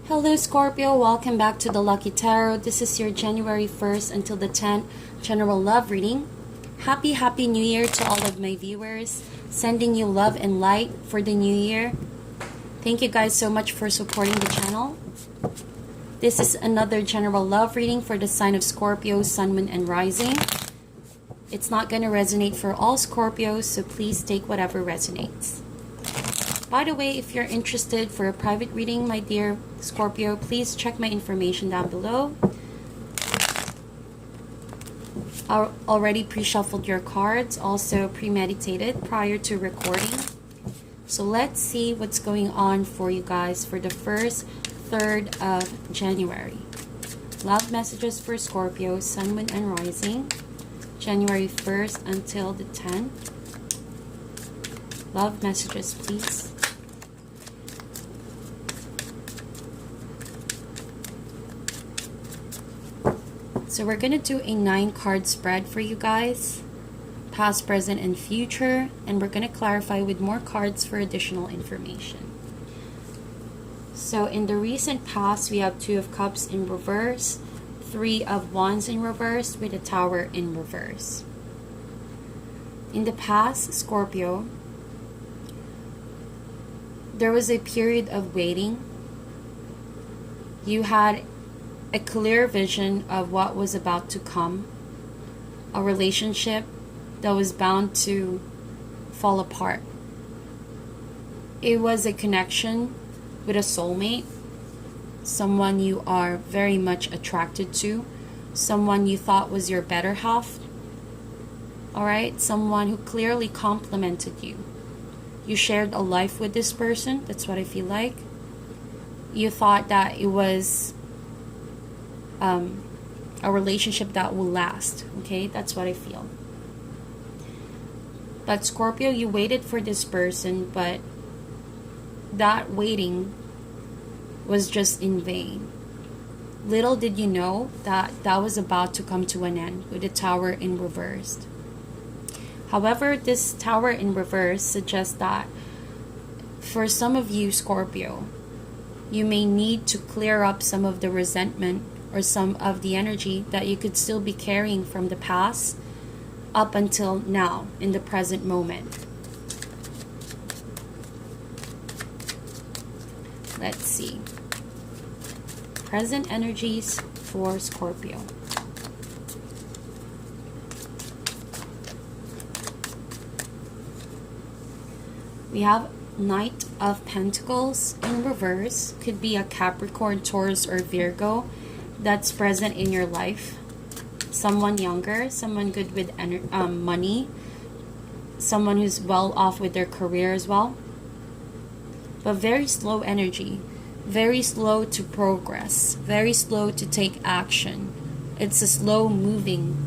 Hello Scorpio, welcome back to the Lucky Tarot. This is your January 1st until the 10th general love reading. Happy New Year to all of my viewers. Sending you love and light for the new year. Thank you guys so much for supporting the channel. This is another general love reading for the sign of Scorpio, Sun, Moon, and Rising. It's not going to resonate for all Scorpios, so please take whatever resonates. By the way, if you're interested for a private reading, my dear Scorpio, please check my information down below. I already pre-shuffled your cards, also premeditated prior to recording. So let's see what's going on for you guys for the first third of January. Love messages for Scorpio, Sun, Moon, and Rising. January 1st until the 10th. Love messages, please. So we're going to do a 9-card spread for you guys. Past, present, and future. And we're going to clarify with more cards for additional information. So in the recent past, we have 2 of Cups in reverse. 3 of Wands in reverse with a Tower in reverse. In the past, Scorpio, there was a period of waiting. You had a clear vision of what was about to come. A relationship that was bound to fall apart. It was a connection with a soulmate. Someone you are very much attracted to. Someone you thought was your better half. Alright? Someone who clearly complimented you. You shared a life with this person. That's what I feel like. You thought that it was a relationship that will last. Okay? That's what I feel. But Scorpio, you waited for this person, but that waiting was just in vain. Little did you know that that was about to come to an end with the Tower in reverse. However, this Tower in reverse suggests that for some of you, Scorpio, you may need to clear up some of the resentment or some of the energy that you could still be carrying from the past up until now, in the present moment. Let's see. Present energies for Scorpio. We have Knight of Pentacles in reverse. Could be a Capricorn, Taurus, or Virgo that's present in your life. Someone younger, someone good with money, someone who's well off with their career as well. But very slow energy, very slow to progress, very slow to take action. It's a slow moving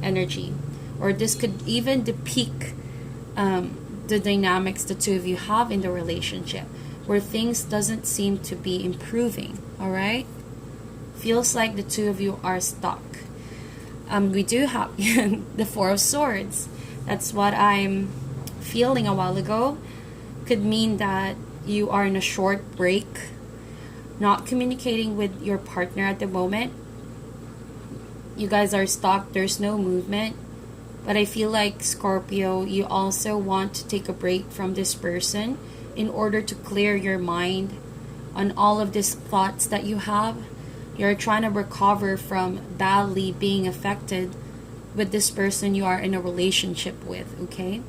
energy. Or this could even depict the dynamics the two of you have in the relationship, where things doesn't seem to be improving. All right, feels like the two of you are stuck. We do have the 4 of Swords. That's what I'm feeling a while ago. Could mean that you are in a short break, not communicating with your partner at the moment. You guys are stuck. There's no movement. But I feel like, Scorpio, you also want to take a break from this person in order to clear your mind on all of these thoughts that you have. You're trying to recover from badly being affected with this person you are in a relationship with, okay?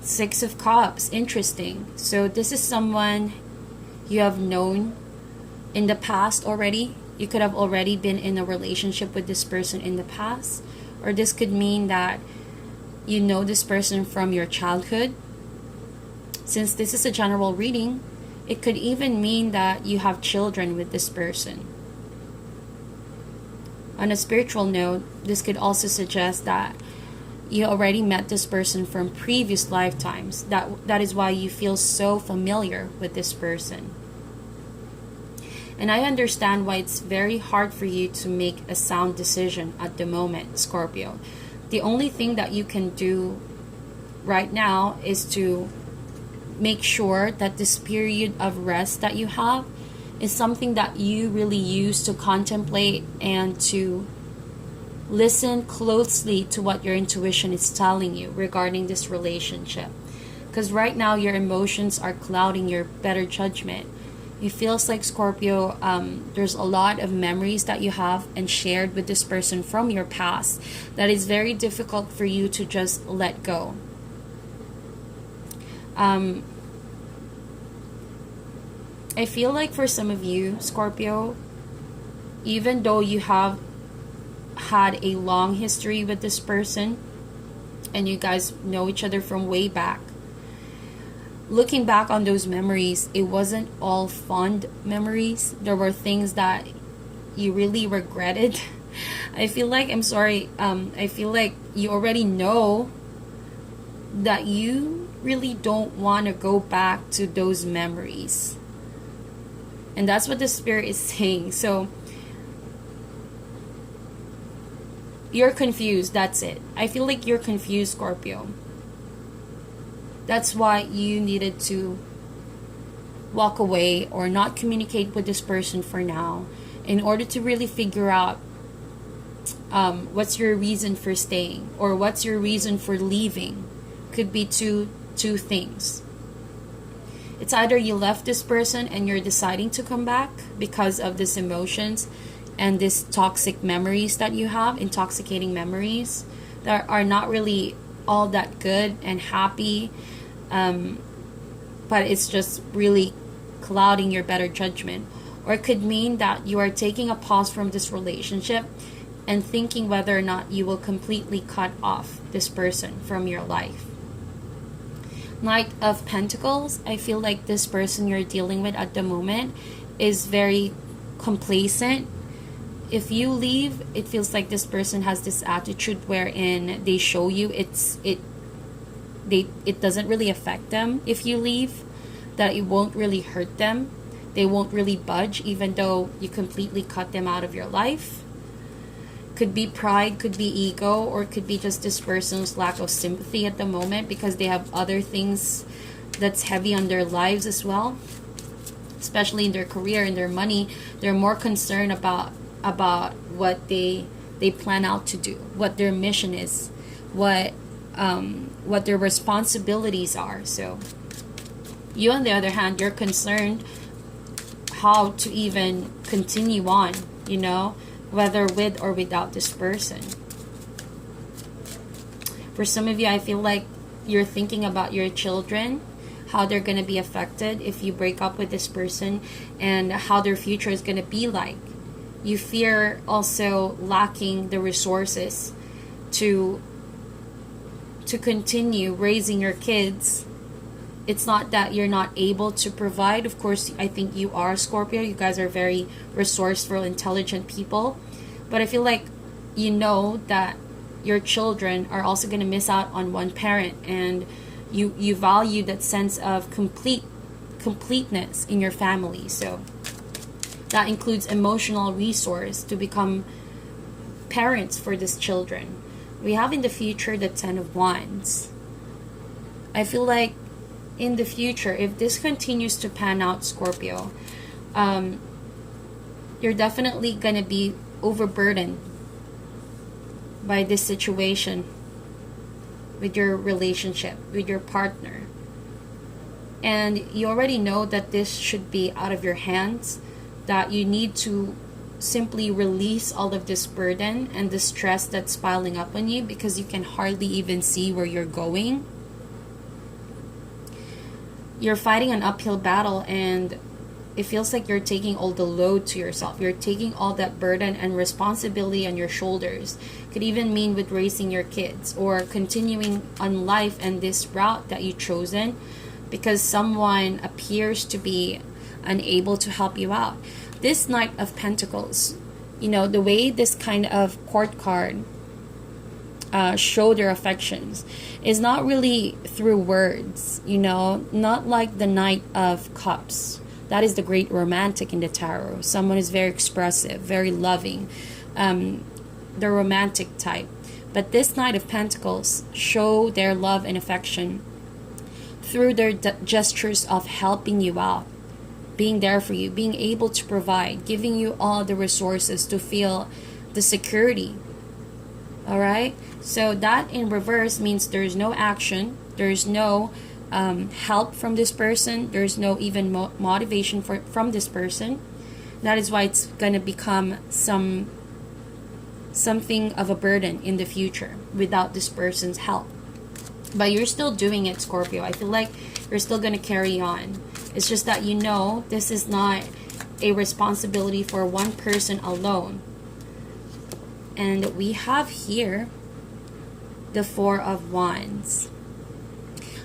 6 of Cups, interesting. So this is someone you have known in the past already. You could have already been in a relationship with this person in the past. Or this could mean that you know this person from your childhood. Since this is a general reading, it could even mean that you have children with this person. On a spiritual note, this could also suggest that you already met this person from previous lifetimes. That is why you feel so familiar with this person. And I understand why it's very hard for you to make a sound decision at the moment, Scorpio. The only thing that you can do right now is to make sure that this period of rest that you have is something that you really use to contemplate and to listen closely to what your intuition is telling you regarding this relationship. Because right now your emotions are clouding your better judgment. It feels like, Scorpio, there's a lot of memories that you have and shared with this person from your past that is very difficult for you to just let go. I feel like for some of you, Scorpio, even though you have had a long history with this person and you guys know each other from way back, looking back on those memories, it wasn't all fond memories. There were things that you really regretted. I feel like, I'm sorry, I feel like you already know that you really don't want to go back to those memories. And that's what the Spirit is saying. So you're confused, that's it. I feel like you're confused, Scorpio. That's why you needed to walk away or not communicate with this person for now, in order to really figure out what's your reason for staying or what's your reason for leaving. Could be two things. It's either you left this person and you're deciding to come back because of these emotions and these toxic memories that you have, intoxicating memories that are not really all that good and happy, but it's just really clouding your better judgment. Or it could mean that you are taking a pause from this relationship and thinking whether or not you will completely cut off this person from your life. Knight of Pentacles, I feel like this person you're dealing with at the moment is very complacent. If you leave, it feels like this person has this attitude wherein they show you it doesn't really affect them if you leave, that it won't really hurt them. They won't really budge even though you completely cut them out of your life. Could be pride, could be ego, or could be just this person's lack of sympathy at the moment because they have other things that's heavy on their lives as well, especially in their career and their money. They're more concerned about what they plan out to do, what their mission is, what their responsibilities are. So you, on the other hand, you're concerned how to even continue on, whether with or without this person. For some of you, I feel like you're thinking about your children, how they're going to be affected if you break up with this person, and how their future is going to be like. You fear also lacking the resources to continue raising your kids. It's not that you're not able to provide. Of course, I think you are, Scorpio. You guys are very resourceful, intelligent people. But I feel like you know that your children are also going to miss out on one parent. And you value that sense of completeness in your family. So that includes emotional resource to become parents for these children. We have in the future the 10 of Wands. I feel like in the future, if this continues to pan out, Scorpio, you're definitely going to be overburdened by this situation with your relationship, with your partner. And you already know that this should be out of your hands, that you need to simply release all of this burden and the stress that's piling up on you because you can hardly even see where you're going. You're fighting an uphill battle and it feels like you're taking all the load to yourself. You're taking all that burden and responsibility on your shoulders. Could even mean with raising your kids or continuing on life and this route that you've chosen because someone appears to be unable to help you out. This Knight of Pentacles, the way this kind of court card show their affections is not really through words, not like the Knight of Cups. That is the great romantic in the tarot. Someone is very expressive, very loving, the romantic type. But this Knight of Pentacles show their love and affection through their gestures of helping you out, being there for you, being able to provide, giving you all the resources to feel the security. All right, so that in reverse means there's no action, there's no help from this person, there's no even motivation from this person. That is why it's gonna become something of a burden in the future without this person's help. But you're still doing it, Scorpio. I feel like you're still gonna carry on. It's just that you know this is not a responsibility for one person alone. And we have here the Four of Wands.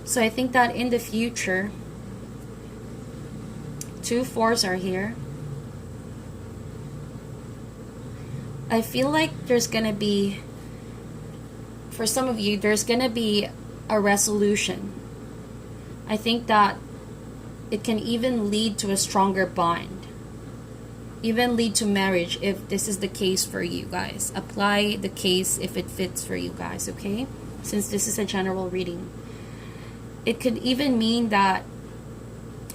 So I think that in the future, 2 fours are here. I feel like there's gonna be, for some of you, there's gonna be a resolution. I think that it can even lead to a stronger bond, even lead to marriage if this is the case for you guys. Apply the case if it fits for you guys, okay? Since this is a general reading. It could even mean that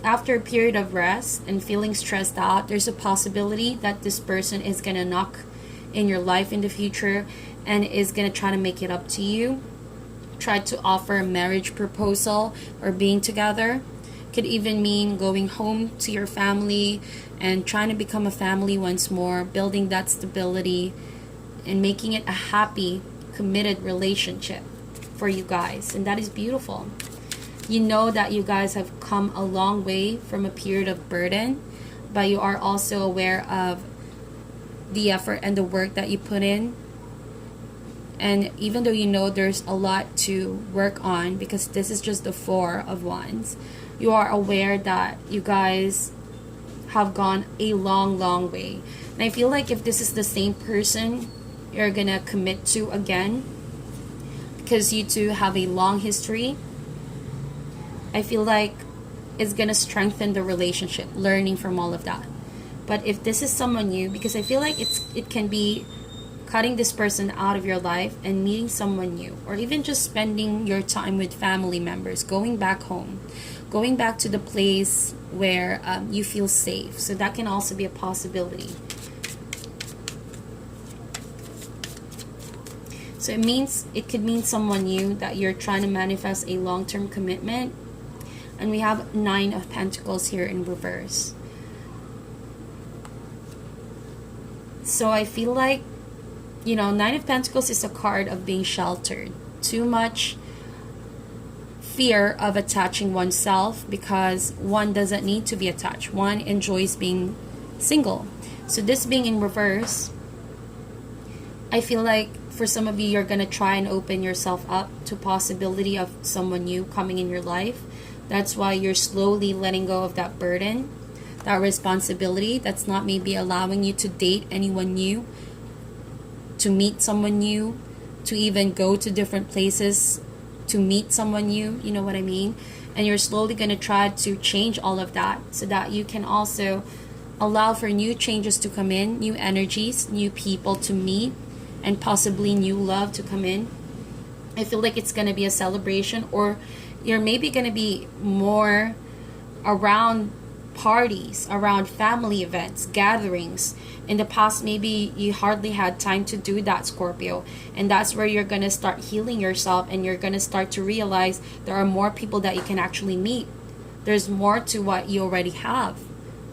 after a period of rest and feeling stressed out, there's a possibility that this person is gonna knock in your life in the future and is gonna try to make it up to you, try to offer a marriage proposal or being together. Could even mean going home to your family and trying to become a family once more, building that stability and making it a happy, committed relationship for you guys. And that is beautiful. You know that you guys have come a long way from a period of burden, but you are also aware of the effort and the work that you put in. And even though you know there's a lot to work on, because this is just the Four of Wands, you are aware that you guys have gone a long way. And I feel like if this is the same person you're gonna commit to again, because you two have a long history, I feel like it's gonna strengthen the relationship, learning from all of that. But if this is someone new, because I feel like it can be cutting this person out of your life and meeting someone new, or even just spending your time with family members, going back home, going back to the place where you feel safe. So that can also be a possibility. So it could mean someone new, that you're trying to manifest a long-term commitment. And we have 9 of Pentacles here in reverse. So I feel like, you know, 9 of Pentacles is a card of being sheltered. Too much fear of attaching oneself, because one doesn't need to be attached. One enjoys being single. So this being in reverse, I feel like for some of you, you're going to try and open yourself up to possibility of someone new coming in your life. That's why you're slowly letting go of that burden, that responsibility that's not maybe allowing you to date anyone new, to meet someone new, to even go to different places to meet someone new, you know what I mean? And you're slowly going to try to change all of that so that you can also allow for new changes to come in, new energies, new people to meet, and possibly new love to come in. I feel like it's going to be a celebration, or you're maybe going to be more around parties, around family events, gatherings. In the past, maybe you hardly had time to do that, Scorpio. And that's where you're going to start healing yourself, and you're going to start to realize there are more people that you can actually meet. There's more to what you already have.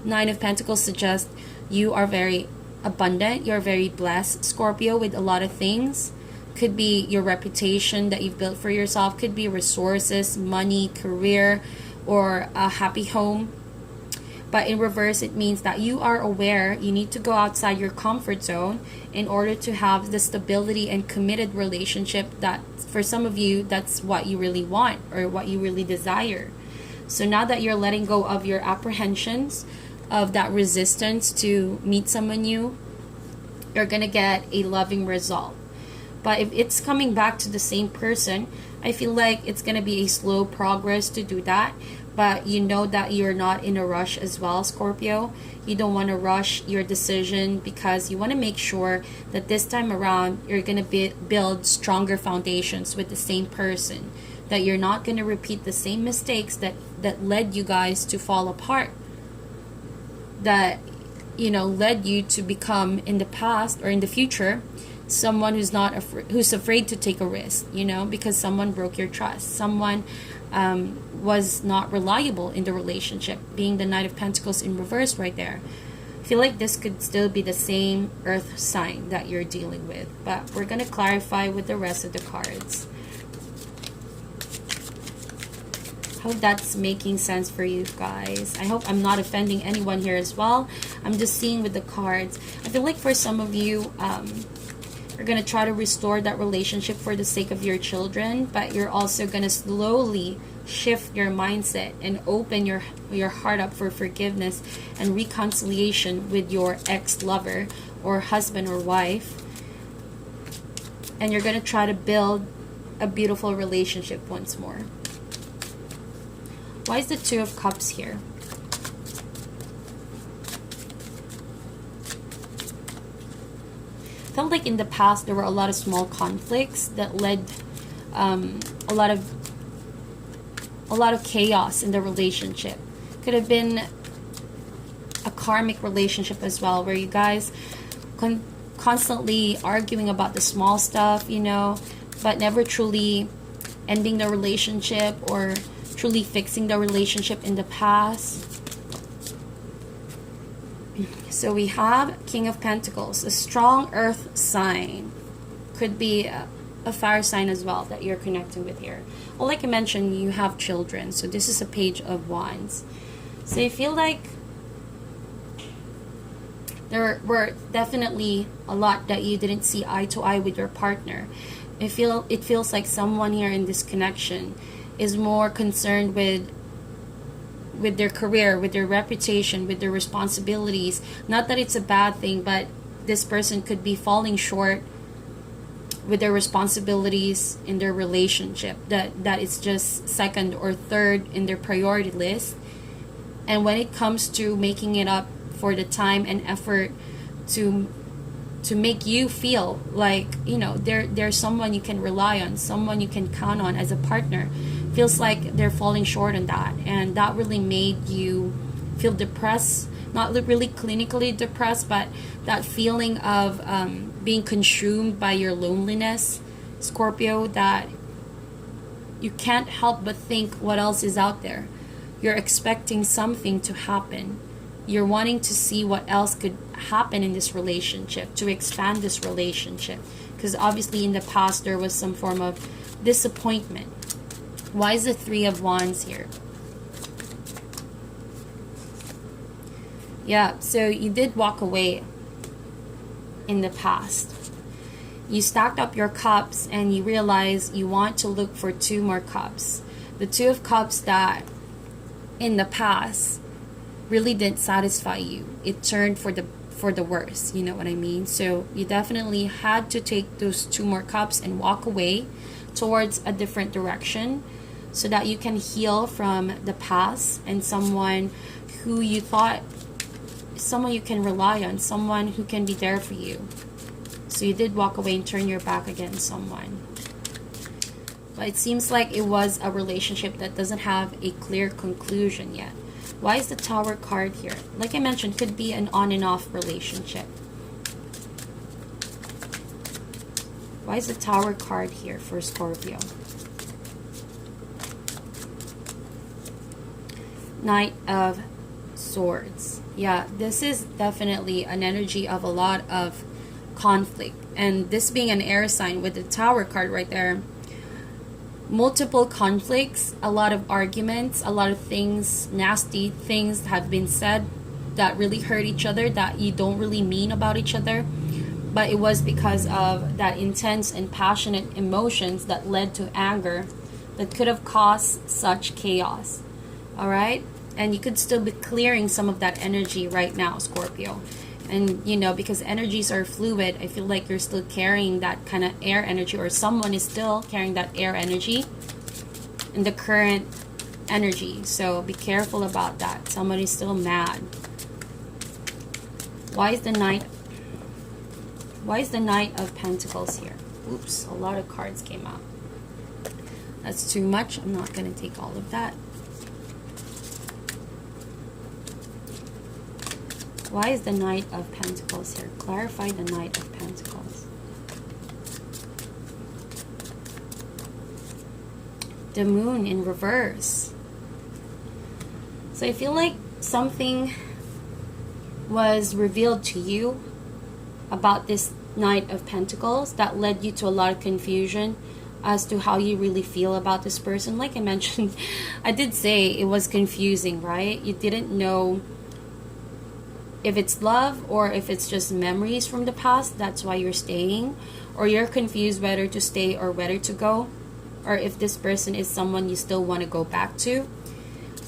9 of Pentacles suggests you are very abundant, you're very blessed, Scorpio, with a lot of things. Could be your reputation that you've built for yourself, could be resources, money, career, or a happy home. But in reverse, it means that you are aware you need to go outside your comfort zone in order to have the stability and committed relationship that for some of you, that's what you really want or what you really desire. So now that you're letting go of your apprehensions, of that resistance to meet someone new, you're gonna get a loving result. But if it's coming back to the same person, I feel like it's gonna be a slow progress to do that. But you know that you're not in a rush as well, Scorpio. You don't want to rush your decision, because you want to make sure that this time around you're going to build stronger foundations with the same person. that you're not going to repeat the same mistakes that led you guys to fall apart, that, you know, led you to become in the past or in the future someone who's not who's afraid to take a risk, you know, because someone broke your trust, someone was not reliable in the relationship, being the Knight of Pentacles in reverse right there. I feel like this could still be the same earth sign that you're dealing with, but we're going to clarify with the rest of the cards. Hope that's making sense for you guys. I hope I'm not offending anyone here as well. I'm just seeing with the cards. I feel like for some of you, you're going to try to restore that relationship for the sake of your children, but you're also going to slowly shift your mindset and open your heart up for forgiveness and reconciliation with your ex-lover or husband or wife. And you're going to try to build a beautiful relationship once more. Why is the Two of Cups here? Felt like in the past there were a lot of small conflicts that led a lot of chaos in the relationship. Could have been a karmic relationship as well, where you guys constantly arguing about the small stuff, you know, but never truly ending the relationship or truly fixing the relationship in the past. So we have King of Pentacles, a strong earth sign. Could be a fire sign as well that you're connecting with here. Well, like I mentioned, you have children. So this is a Page of Wands. So you feel like there were definitely a lot that you didn't see eye to eye with your partner. It feels like someone here in this connection is more concerned with their career, with their reputation, with their responsibilities. Not that it's a bad thing, but this person could be falling short with their responsibilities in their relationship. That it's just second or third in their priority list. And when it comes to making it up for the time and effort to make you feel like, you know, there's someone you can rely on, someone you can count on as a partner, feels like they're falling short on that. And that really made you feel depressed. Not really clinically depressed, but that feeling of being consumed by your loneliness, Scorpio, that you can't help but think what else is out there. You're expecting something to happen. You're wanting to see what else could happen in this relationship, to expand this relationship. Because obviously in the past there was some form of disappointment. Why is the Three of Wands here? Yeah, so you did walk away in the past. You stacked up your cups and you realize you want to look for two more cups. The Two of Cups that in the past really didn't satisfy you. It turned for the worse, you know what I mean? So you definitely had to take those two more cups and walk away towards a different direction so that you can heal from the past and someone who you thought, someone you can rely on, someone who can be there for you. So you did walk away and turn your back against someone. But it seems like it was a relationship that doesn't have a clear conclusion yet. Why is the Tower card here? Like I mentioned, could be an on and off relationship. Why is the Tower card here for Scorpio? Knight of Swords. Yeah, this is definitely an energy of a lot of conflict. And this being an air sign with the Tower card right there, multiple conflicts, a lot of arguments, a lot of things, nasty things have been said that really hurt each other, that you don't really mean about each other, but it was because of that intense and passionate emotions that led to anger that could have caused such chaos. All right, and you could still be clearing some of that energy right now, Scorpio. And you know, because energies are fluid, I feel like you're still carrying that kind of air energy, or someone is still carrying that air energy in the current energy. So be careful about that. Someone is still mad. Why is the Knight of Pentacles here? Oops, a lot of cards came out. That's too much. I'm not going to take all of that. Why is the Knight of Pentacles here? Clarify the Knight of Pentacles. The Moon in reverse. So I feel like something was revealed to you about this Knight of Pentacles that led you to a lot of confusion as to how you really feel about this person. Like I mentioned, I did say it was confusing, right? You didn't know if it's love or if it's just memories from the past. That's why you're staying, or you're confused whether to stay or whether to go, or if this person is someone you still want to go back to.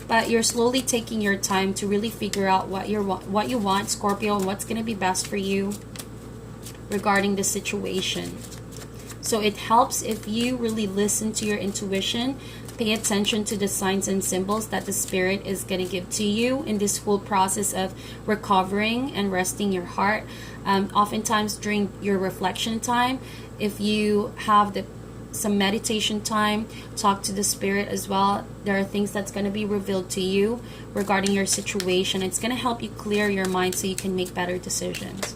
But you're slowly taking your time to really figure out what you want, Scorpio, and what's going to be best for you regarding the situation. So it helps if you really listen to your intuition, pay attention to the signs and symbols that the Spirit is going to give to you in this whole process of recovering and resting your heart. Oftentimes during your reflection time, if you have some meditation time, talk to the Spirit as well. There are things that's going to be revealed to you regarding your situation. It's going to help you clear your mind so you can make better decisions.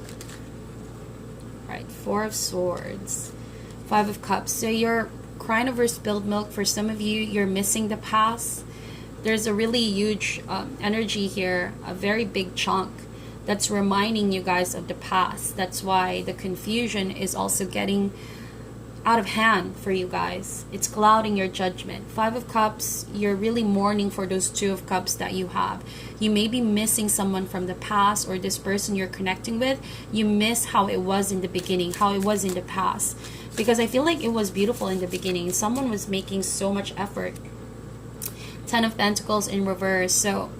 All right, Four of Swords, Five of Cups. So you're crying over spilled milk. For some of you, you're missing the past. There's a really huge energy here, a very big chunk that's reminding you guys of the past. That's why the confusion is also getting out of hand for you guys. It's clouding your judgment. Five of Cups, you're really mourning for those Two of Cups that you have. You may be missing someone from the past, or this person you're connecting with. You miss how it was in the beginning, how it was in the past. Because I feel like it was beautiful in the beginning. Someone was making so much effort. Ten of Pentacles in reverse. So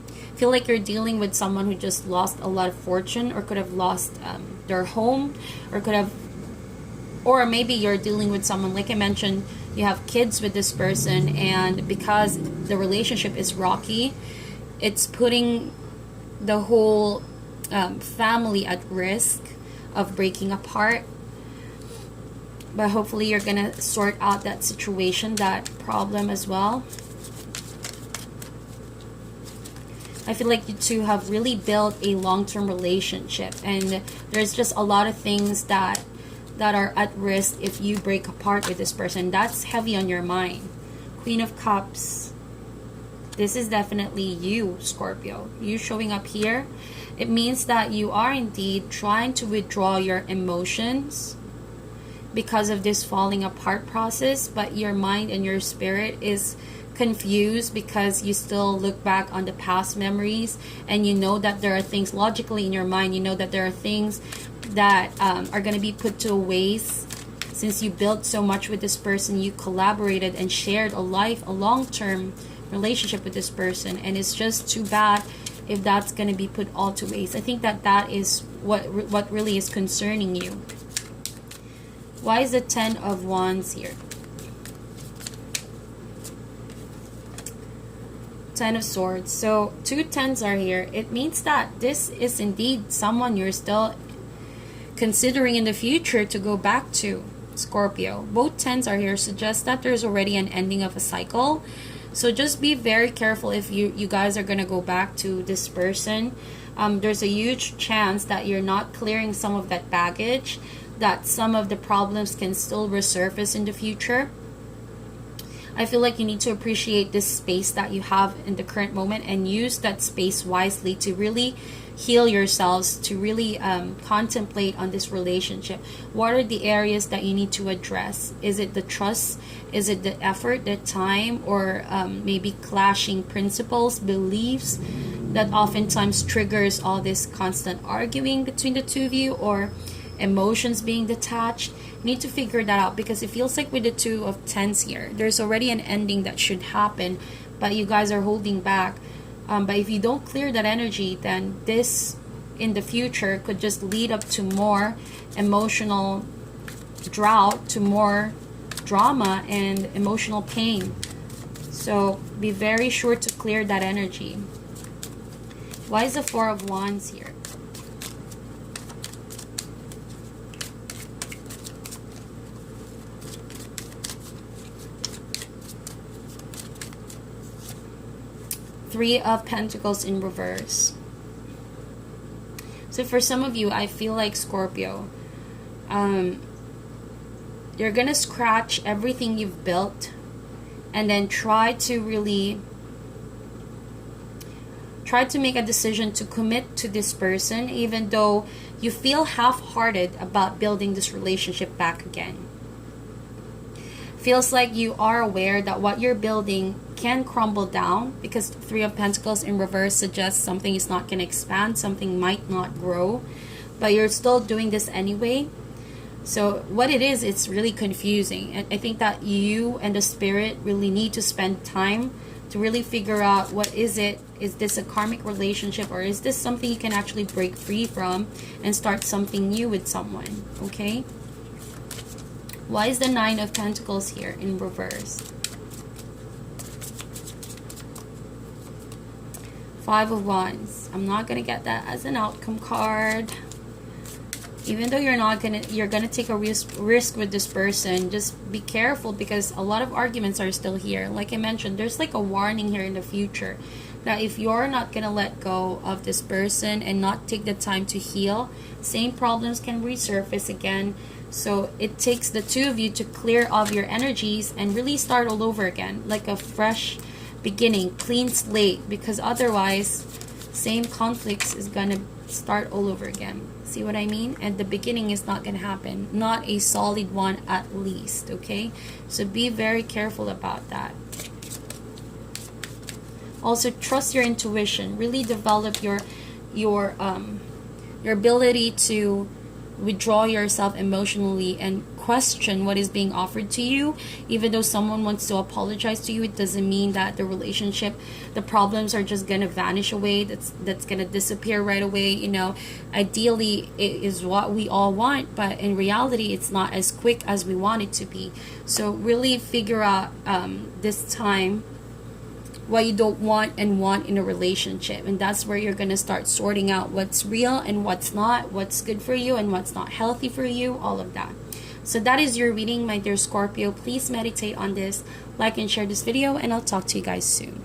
I feel like you're dealing with someone who just lost a lot of fortune, or could have lost their home, or maybe you're dealing with someone, like I mentioned, you have kids with this person, and because the relationship is rocky, it's putting the whole family at risk of breaking apart. But hopefully you're gonna sort out that situation, that problem as well. I feel like you two have really built a long-term relationship, and there's just a lot of things that are at risk if you break apart with this person. That's heavy on your mind. Queen of Cups. This is definitely you, Scorpio. You showing up here. It means that you are indeed trying to withdraw your emotions because of this falling apart process, but your mind and your spirit is confused because you still look back on the past memories, and you know that there are things logically in your mind, you know that there are things that are going to be put to waste. Since you built so much with this person, you collaborated and shared a long-term relationship with this person, and it's just too bad if that's going to be put all to waste. I think that is what really is concerning you. Why is the Ten of Wands here? Ten of Swords. So two tens are here. It means that this is indeed someone you're still considering in the future to go back to, Scorpio. Both tens are here, suggests that there's already an ending of a cycle. So just be very careful if you guys are going to go back to this person. There's a huge chance that you're not clearing some of that baggage, that some of the problems can still resurface in the future. I feel like you need to appreciate this space that you have in the current moment and use that space wisely to really heal yourselves, to really contemplate on this relationship. What are the areas that you need to address? Is it the trust? Is it the effort, the time, or maybe clashing principles, beliefs that oftentimes triggers all this constant arguing between the two of you, or emotions being detached? You need to figure that out, because it feels like with the Two of Tens here, there's already an ending that should happen, but you guys are holding back. But if you don't clear that energy, then this in the future could just lead up to more emotional drought, to more drama and emotional pain. So be very sure to clear that energy. Why is the Four of Wands here? Three of Pentacles in reverse. So for some of you, I feel like Scorpio, you're gonna scratch everything you've built and then try to make a decision to commit to this person, even though you feel half-hearted about building this relationship back again. Feels like you are aware that what you're building can crumble down, because Three of Pentacles in reverse suggests something is not going to expand, something might not grow, but you're still doing this anyway. So what it is, it's really confusing. And I think that you and the spirit really need to spend time to really figure out, what is it? Is this a karmic relationship, or is this something you can actually break free from and start something new with someone? Okay? Why is the Nine of Pentacles here in reverse? Five of Wands. I'm not going to get that as an outcome card. Even though you're gonna take a risk with this person, just be careful, because a lot of arguments are still here. Like I mentioned, there's like a warning here in the future that if you're not gonna let go of this person and not take the time to heal, same problems can resurface again. So it takes the two of you to clear off your energies and really start all over again, like a fresh beginning, clean slate, because otherwise same conflicts is gonna start all over again. See what I mean? And the beginning is not gonna happen, not a solid one at least. Okay, so be very careful about that. Also, trust your intuition. Really develop your ability to withdraw yourself emotionally and question what is being offered to you. Even though someone wants to apologize to you, it doesn't mean that the relationship, the problems are just gonna vanish away. That's gonna disappear right away. You know, ideally it is what we all want, but in reality it's not as quick as we want it to be. So really figure out this time what you don't want and want in a relationship, and that's where you're going to start sorting out what's real and what's not, what's good for you and what's not healthy for you, all of that. So that is your reading, my dear Scorpio. Please meditate on this, like and share this video, and I'll talk to you guys soon.